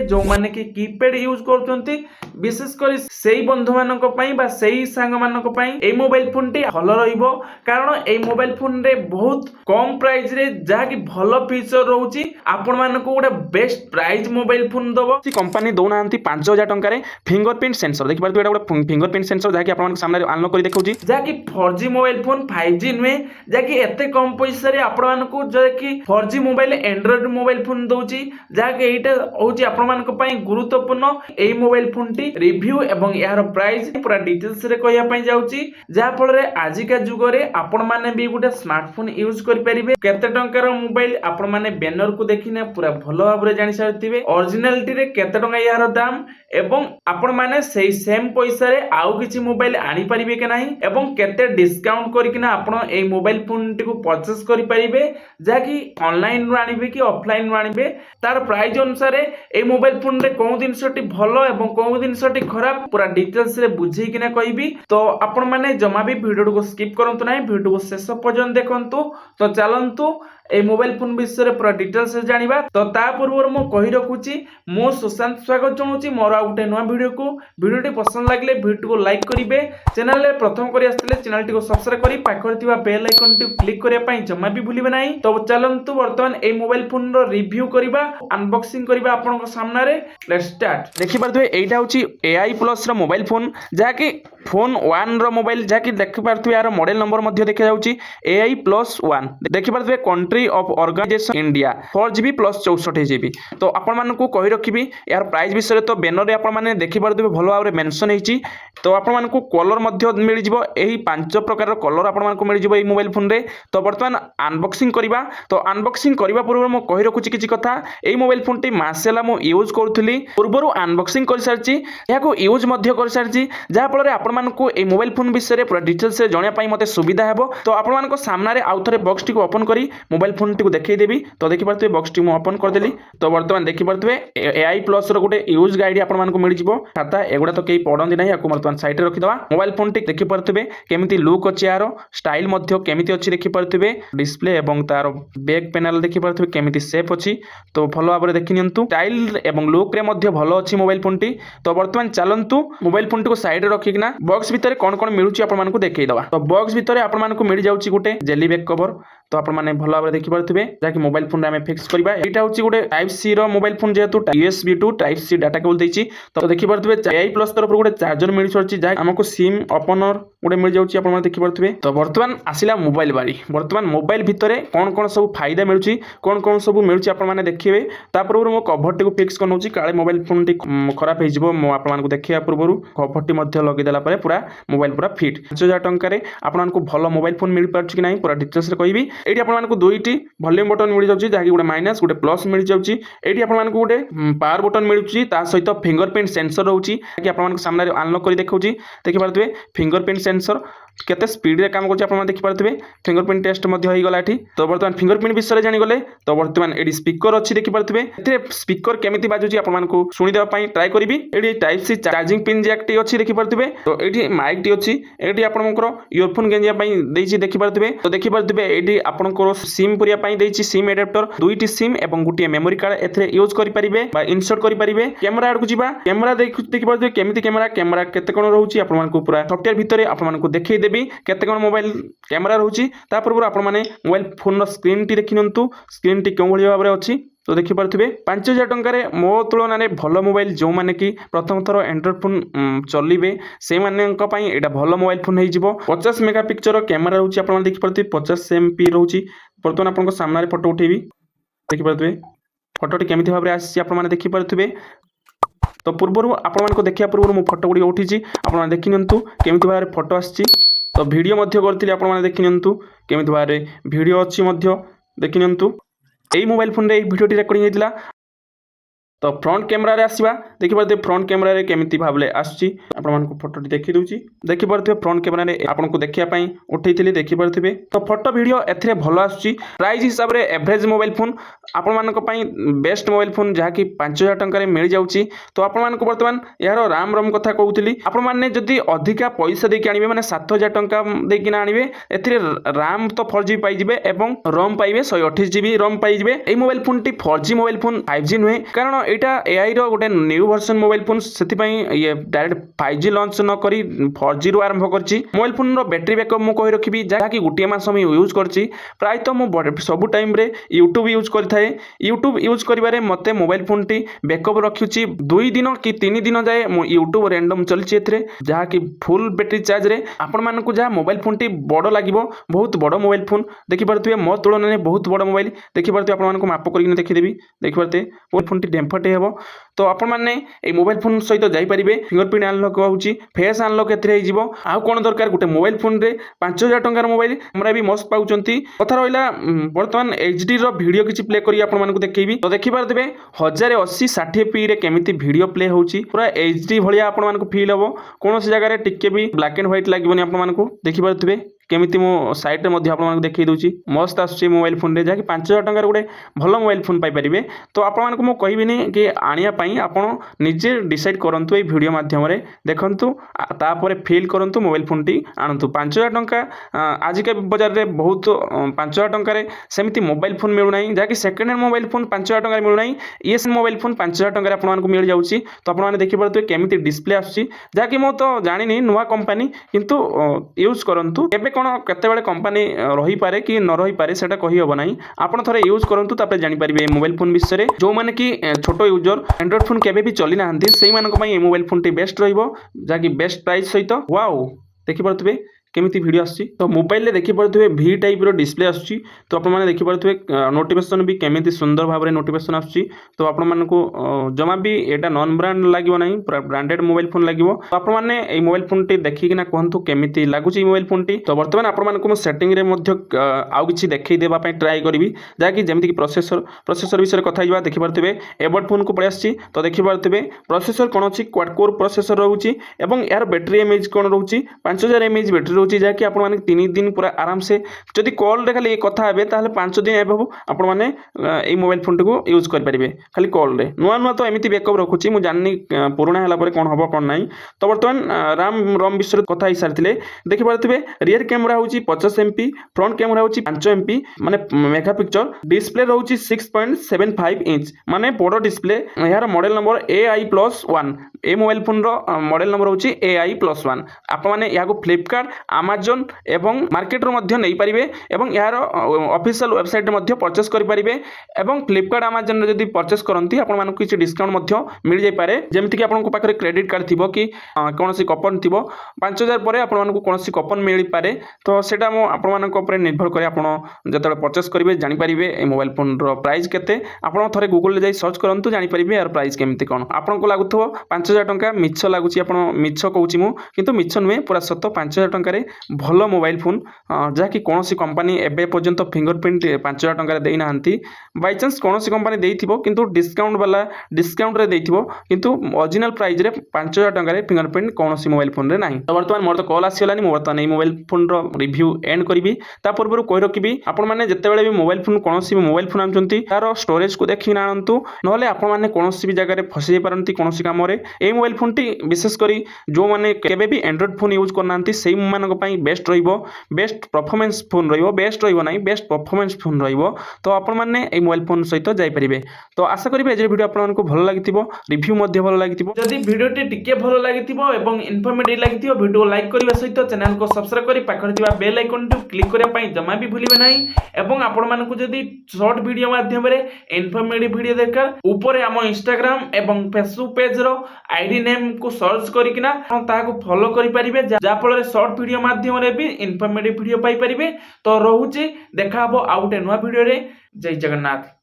जो माने कि कीपैड यूज करछंती विशेषकर सेई बंधु मानक पई बा सेई सांग मानक पई ए मोबाइल फोन टी भलो रहिबो कारण ए मोबाइल फोन रे बहुत कम प्राइस रे जहा कि भलो फीचर रहउची आपण मानक गोटे बेस्ट प्राइस मोबाइल फोन दबो कंपनी दोनांती 5000 टंका रे फिंगरप्रिंट सेंसर देखि पारतु एटा गोटे फिंगरप्रिंट सेंसर जहा कि आपण सामने अनलॉक करी देखौची जहा कि 4G मोबाइल फोन 5G नुहे जहा कि एते कम पैसा रे आपण मानक जहा कि 4G mobile android mobile phone दउची जहा कि एटा होची आपण मानक पई गुरुत्वपूर्ण ए मोबाइल फोन टी रिव्यू एवं यार प्राइस पूरा डिटेल्स रे कहया पई जाउची जहा फल रे आज का जुग रे आपण माने भी गोटे स्मार्टफोन यूज करि परिबे केते टंकार मोबाइल आपण माने बैनर को देखिने पूरा भलो भाबरे जानि सारथिबे ओरिजिनलिटी रे केते टंका यार दाम एवं आपण माने सेही सेम पैसा रे आउ किछि मोबाइल आनी परिबे के नाही एवं केते डिस्काउंट करिकिना आपण ए मोबाइल फोन टी को परचेस करि परिबे जहा कि ऑनलाइन रो आनिबे कि ऑफलाइन रो आनिबे तार प्राइस अनुसार ए मोबाइल फोन रे कोन दिनसटी भलो एवं कोन दिनसटी खराब पूरा डिटेल्स रे बुझी किना कहबी तो आपण माने जमा भी वीडियो को स्किप करंतु नाही वीडियो को शेष पर्यंत देखंतु तो चलंतु ए मोबाइल फोन विषय रे पूरा डिटेल्स जानिबा तो ता पूर्व मो कहि रखुची मो सुशांत स्वागत जणुची मोर आ गुटे नवा वीडियोटी पसंद लागले वीडियो को लाइक करिवे चैनल रे प्रथम करी आस्थिले चैनल टी को सब्सक्राइब करी पाखर थिबा बेल आइकन टी क्लिक करिया पई जमा भी भूलिबे नाही तो चलंतु वर्तमान ए मोबाइल फोन रो रिव्यू करिबा अनबॉक्सिंग करिबा आपन को सामना रे लेट्स स्टार्ट देखि परथुए एटा होची AI प्लस रो मोबाइल फोन जा कि फोन 1 रो मोबाइल जा कि देखि परथुए यार मॉडल नंबर मध्ये देखि जाउची AI प्लस 1 देखि परथुए country of organisation India 4GB plus 64GB तो आपण मानन को कहि रखिबी यार प्राइस विषय तो बैनर रे आपण माने देखि परथुए भलो भाबरे मेंशन हेची तो आपण मान को कलर मध्ये मिल जिवो एही 5 प्रकार कलर आपण मान को मिल जिवो ए मोबाइल फोन रे तो वर्तमान अनबॉक्सिंग करिबा तो अनबॉक्सिंग करिबा पूर्व मो कहि रखुची किछि कथा ए मोबाइल फोन टी मासेला मो यूज करथुली पूर्वरु अनबॉक्सिंग कर सारची याको यूज मध्ये कर सारची जहा फल रे आपण मान को ए मोबाइल फोन विषय रे पूरा डिटेल्स रे जणिया पई मते सुविधा हेबो तो आपण मान को सामना रे आउथरे बॉक्स टी को ओपन करी मोबाइल फोन टी को देखै देबी तो देखि परथुए बॉक्स टी मो ओपन कर देली तो वर्तमान देखि परथुए AI प्लस रो गोटे यूज गाइड आपण मान को मिल जिवो खाता एगुडा तो केई पढंदी नाही याको वर्तमान साइड रे रखि दवा मोबाइल फोन टी देखि परथुए केमिति लुक अछि यार स्टाइल मध्ये केमिति अछि देखि परथुए डिस्प्ले एवं तार बैक पैनल देखि परथुए केमिति शेप अछि तो भलो भाबरे देखि नियंतु स्टाइल एवं लुक रे मध्ये भलो अछि मोबाइल फोन टी तो वर्तमान चलंतु मोबाइल फोन टी को साइड रे रखिकना बॉक्स भितरे कोन कोन मिलुछि आपण मान को देखै दवा तो बॉक्स भितरे आपण मान को मिल जाउछि गोटे जेली बैक कवर तो आपण माने भलो भाबरे देखि परथुए जाकि मोबाइल फोन रे हमें फिक्स करबा एटा होछि गोटे टाइप सी रो मोबाइल फोन जेतु USB to type C data cable देछि तो देखि परथुए AI प्लस तरफ गोटे चार्जर मिल छछि जा हमको सिम ओपनर गोटे मिल जाउछि आपण माने देखि परथुए तो वर्तमान आसिला मोबाइल बारी वर्तमान मोबाइल भितरे कोन कोन सब फायदा मिलुछि कोन सब मिलुछि आपण माने देखिबे ता पूर्व मो कवर टी को फिक्स करनउछि काळे मोबाइल फोन टी खराब हे जिवो मो आपण मान को देखिया पूर्व कवर टी मध्ये लगे देला परे पूरा मोबाइल पूरा फिट 5000 टंका रे आपण मान को भलो मोबाइल फोन मिल पारछि कि नाही पूरा डिटेल्स रे कहबी एठी आपण मान को दुईटी वॉल्यूम बटन मिल जाउछि जाकि गोटे माइनस गोटे प्लस मिल जाउछि एठी आपण मान को गोटे पावर बटन मिलुछि ता सहित फिंगरप्रिंट सेंसर रहउछि कि आपण मान को सामने अनलॉक करी देखौछि देखि पारथुए फिंगरप्रिंट सेंसर केते स्पीड रे काम करछि आपण देखि पारथुए फिंगरप्रिंट टेस्ट मध्ये होई गला एठी तो वर्तमान फिंगरप्रिंट विषय जानि गले तो वर्तमान एडी स्पीकर अछि देखि पारथुए एते स्पीकर केमिति बाजुछि आपण मान को सुनि देबा पई ट्राई करबी एडी type C charging pin jack टी अछि देखि पारथुए तो एठी माइक टी अछि एठी आपण मनकर इयरफोन गेंजिया पई देछि देखि पारथुए तो देखि पारथुए एठी आपण मनकर सिम पुरिया पई देछि सिम एडाप्टर दुईटी सिम एवं गुटिया मेमोरी कार्ड एथरे यूज करि परिबे बा इंसर्ट करि परिबे कैमरा आड को जिबा कैमरा देखि पारथुए केमिति कैमरा केते कोन रहउछि आपण मान को पूरा सॉफ्टवेयर भितरे आपण मान को देखै देबी केते कोन मोबाइल कैमरा रहउछि ता पूर्व आपण माने मोबाइल फोन रो स्क्रीन टी देखिनंतु स्क्रीन टी केउ भली भाबरे अछि तो देखि पारथुबे 5000 टंका रे मो तुलना रे भलो मोबाइल जो माने कि प्रथम थरो एंड्रॉइड फोन चलिबे से मानेक पई एटा भलो मोबाइल फोन हे जिवो 50 मेगापिक्सल रो कैमरा रहउछि आपण देखि पारथुबे 50 MP रहउछि वर्तमान आपण को सामना रे फोटो उठेबी देखि पारथुबे फोटोटी केमिति भाबरे आसी आपण माने देखि पारथुबे तो पूर्वरु आपण मान को देखिया पूर्वरु मो फोटो गुडी उठिछि आपण माने देखिनंतु केमिति भाबरे फोटो आछि तो वीडियो मध्ये करथिले आपण माने देखिनंतु केमिति भाबरे वीडियो अछि मध्ये देखिनंतु एई मोबाइल फोन रे एई वीडियोटी रेकॉर्डिंग हेतिला तो फ्रंट कैमरा रे आसीबा देखि पारते फ्रंट कैमरा रे केमिति भाबले आछि आपण मान को फोटोटी देखि दउची देखि पारते फ्रंट कैमरा रे आपण को देखिया पई उठैथिले देखि पारथिबे तो फोटो वीडियो एथरे भलो आछि प्राइस हिसाब रे एवरेज मोबाइल फोन आपण मान को पई बेस्ट मोबाइल फोन जहा कि 5000 टंका रे मिल जाउची तो आपण मान को वर्तमान यारो राम रोम कथा कहउथिली आपण माने जदी अधिका पैसा देके आनिबे माने 7000 टंका देके ना आनिबे एथरे राम तो 4GB पाई जिबे एवं रोम पाइबे 128GB रोम पाई जिबे ए मोबाइल फोन टी 4G मोबाइल फोन 5G नुहे कारण ଏଇଟା ଏଆଇ ର ଗୋଟେ ନ୍ୟू ଭର୍ସନ ମୋବାଇଲ फोन से ये डायरेक्ट 5G लॉन्च न करी 4G रु आरंभ करछि। मोबाइल फोन रो बैटरी बैकअप मु कहि रखिबि जहाँकि गोटे मास हम यूज करछि। प्राय तो मु सब टाइम रे यूट्यूब यूज करथाए। यूट्यूब यूज करिबारे मते मोबाइल फोन टी बैकअप रखुछि 2 दिन कि 3 दिन जाए यूट्यूब रैंडम चलछि एथरे जहाँकि फुल बैटरी चार्ज रे आपण मानकु जहाँ मोबाइल फोन टी बड़ लागिबो बहुत बड़ मोबाइल फोन देखि पारथुबे मो तुलन में बहुत बड़ मोबाइल देखि पारथुबे आपण मानकु माप करिक देखि देबी देखि पारथे मोबाइल फोन टी डेम्फटे हेबो। तो आपण माने ए मोबाइल फोन सहित जाई परिबे। फिंगरप्रिंट अनलॉक होउची फेस अनलॉक एथरे हे जिवो। आउ कोन दरकार गुटे मोबाइल फोन रे 5000 टंकार मोबाइल हमरा भी मस्त पाउचंती। कथा रहिला वर्तमान एचडी रो वीडियो किछि प्ले करी आपण मानकु देखैबी। तो देखि पारथुबे 1080 60p रे केमिति वीडियो प्ले होउची पूरा एचडी भलिया आपण मानकु फील हबो। कोनोसी जगह रे टिके भी ब्लैक एंड व्हाइट लागबोनी आपण मानकु देखि पारथुबे केमिति मो साइट रे मध्ये आपण देखै दउची मस्त आसुची मोबाइल फोन रे जाकि 5000 टंकार गुटे भलो मोबाइल फोन पाई परिबे। तो आपण मानकु मो कहिबिनी कि आनिया पई आपण निजे डिसाइड करंतु ए वीडियो माध्यम रे देखंतु तापरे फील करंतु मोबाइल फोन टी आनंतु 5000 टंका आज के बाजार रे बहुत 5000 टंका रे सेमिति मोबाइल फोन मिलु नाही जाकि सेकंड हैंड मोबाइल फोन 5000 टंका रे मिलु नाही। ये मोबाइल फोन 5000 टंका रे आपण मानकु मिल जाउची। तो आपण माने देखि परतु केमिति डिस्प्ले आसुची जाकि मो तो जानिनी नुवा कंपनी किंतु यूज करंतु एबे कोन केतेबेले कंपनी रही पारे कि न रही पारे सेटा कहि होबो नाही। आपण थरे यूज करंतु तापे जानि परिबे मोबाइल फोन विषय रे जो माने कि छोटो यूजर एंड्रॉइड फोन केबे भी चली नाहंती सेही मानक पई ए मोबाइल फोन टी बेस्ट रहिबो जाकि बेस्ट प्राइस सहित वाओ देखि परतुबे केमिति वीडियो आसुची। तो मोबाइल रे देखि परथुबे वी टाइप रो डिस्प्ले आसुची। तो आपण माने देखि परथुबे नोटिफिकेशन भी केमिति सुंदर भाव रे नोटिफिकेशन आसुची। तो आपण मानकु जमा भी एटा नॉन ब्रांड लागिवो नाही ब्रांडेड मोबाइल फोन लागिवो। तो आपण माने ए मोबाइल फोन टी देखि किना कहंतु केमिति लागुची मोबाइल फोन टी। तो वर्तमान आपण मानकु सेटिंग रे मध्ये आउ किछि देखै देबा पई ट्राई करबी जाकि जेमिति कि प्रोसेसर विषय कथा हिबा देखि परथुबे एबोट फोन को पळे आसची। तो देखि परथुबे प्रोसेसर कोन अछि क्वाड कोर प्रोसेसर रहउची एवं यार बैटरी एमएच कोन रहउची 5000 एमएच बैटरी रोची जाकि आपण माने 3 दिन पूरा आराम से जदि कॉल रे खाली कथा हेबे ताले 5 दिन एबे आपण माने ए मोबाइल फोन को यूज कर परिबे खाली कॉल रे। नुआ नुआ तो एमिति बैकअप रखुची मु जाननी पुराना हला परे कोन हबो कोन नाही। तो वर्तमान राम रोम विषय कथा हि सारथिले देखि पारथिबे रियर कैमरा होची 50 एमपी फ्रंट कैमरा होची 5 एमपी माने मेगापिक्सल डिस्प्ले रहउची 6.75 इंच माने बड़ो डिस्प्ले। यार मॉडल नंबर AI+1 ए मोबाइल फोन रो मॉडल नंबर होची AI+1। आपण माने याको फ्लिपकार्ट अमेज़न एवं मार्केट रो मध्य नै परिबे एवं यार ऑफिशियल वेबसाइट रे मध्य परचेस करि परिबे एवं फ्लिपकार्ट अमेज़न रे जदि परचेस करंती आपण मानकु किछि डिस्काउंट मध्य मिल जाय पारे। जेमिति कि आपण को पाखरे क्रेडिट कार्ड थिबो कि कोनोसी कूपन थिबो 5000 परे आपण मानकु कोनोसी कूपन मिल पारे। तो सेटा मो आपण मानक ऊपर निर्भर करे आपण जतले परचेस करिवे जानि परिबे ए मोबाइल फोन रो प्राइस केते। आपण थरे गूगल रे जाई सर्च करंतु जानि परिबे यार प्राइस केमिति कोन। आपण को लागुथबो 5000 टंका मिछ लागुची आपण मिछ कहूची मु किंतु मिछ नुहे पूरा सत 5000 टंका रे भलो मोबाइल फोन जहाँकि कौन सी कंपनी एबे पर्यंत फिंगरप्रिंट 5000 टंका देई नाहंती। बाय चांस कौन सी कंपनी देइथिबो किंतु डिस्काउंट वाला डिस्काउंट रे देइथिबो किंतु ओरिजिनल प्राइस रे 5000 टंका रे फिंगरप्रिंट कौन सी मोबाइल फोन रे नाही। तो वर्तमान मोर तो कॉल आसीलानी मो वर्तमान ए मोबाइल फोन रो रिव्यू एंड करबी। ता पूर्व कहि रखिबी आपण माने जत्ते बेले भी मोबाइल फोन कौन सी मोबाइल फोन आनचंती तार स्टोरेज को देखि नानंतु नहले आपण माने कौन सी भी जगह रे फसी जाय पारंती कौन सी काम रे ए मोबाइल फोन टी विशेष करी जो माने केबे भी एंड्रॉइड फोन यूज करनांती सेही मानक पई बेस्ट रहिबो बेस्ट परफॉर्मेंस फोन रहिबो बेस्ट रहिबो नाही बेस्ट परफॉर्मेंस फोन रहिबो। तो आपण माने ए मोबाइल फोन सहित जाई परिबे। तो आशा करिबे जे वीडियो आपण मानकु भलो लागितिबो रिव्यू मध्ये भलो लागितिबो। जदि वीडियो टी टिके भलो लागितिबो एवं इन्फॉर्मेटिव लागितिबो वीडियो लाइक करिवा सहित चैनल को सब्सक्राइब करी पाखरे थिबा बेल आइकन टू क्लिक करिया पई जमा भी भूलिबे नाही। एवं आपण मानकु जदि शॉर्ट वीडियो माध्यम रे इन्फॉर्मेटिव वीडियो दरकार ऊपर हम इंस्टाग्राम एवं फेसबुक पेज रो आईडी नेम को सर्च करिकिना ताको फॉलो करि परिबे जा फल शॉर्ट वीडियो माध्यम रे भी इन्फॉर्मेटिव वीडियो पाई परिबे। तो रहूची देखा हबो आउट नुआ वीडियो रे। जय जगन्नाथ।